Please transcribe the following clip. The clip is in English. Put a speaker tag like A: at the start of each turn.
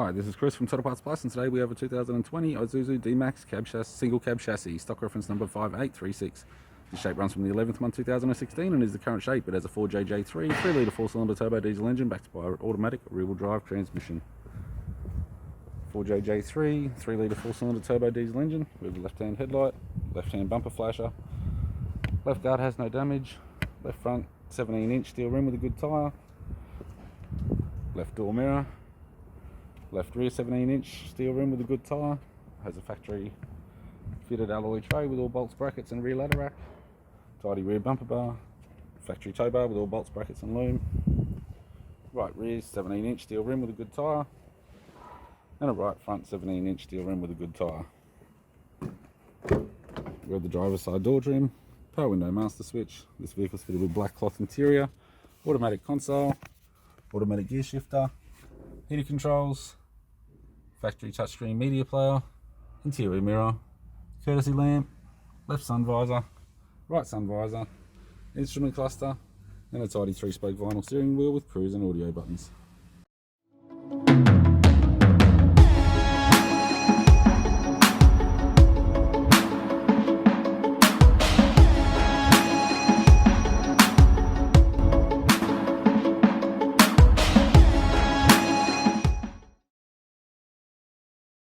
A: Hi, this is Chris from Total Parts Plus, and today we have a 2020 Isuzu D-Max cab chassis, single cab chassis, stock reference number 5836. This shape runs from the 11th month 2016 and is the current shape. It has a 4JJ3 3-litre 4-cylinder turbo diesel engine backed by an automatic rear-wheel drive transmission. 4JJ3 3-litre 4-cylinder turbo diesel engine with a left-hand headlight, left-hand bumper flasher, left guard has no damage, left front 17-inch steel rim with a good tyre, left door mirror, left rear 17-inch steel rim with a good tyre, has a factory fitted alloy tray with all bolts, brackets and rear ladder rack, tidy rear bumper bar, factory tow bar with all bolts, brackets and loom, right rear 17-inch steel rim with a good tyre, and a right front 17-inch steel rim with a good tyre. We have the driver's side door trim, power window master switch. This vehicle is fitted with black cloth interior, automatic console, automatic gear shifter, heater controls, factory touchscreen media player, interior mirror, courtesy lamp, left sun visor, right sun visor, instrument cluster, and a tidy 3-spoke vinyl steering wheel with cruise and audio buttons.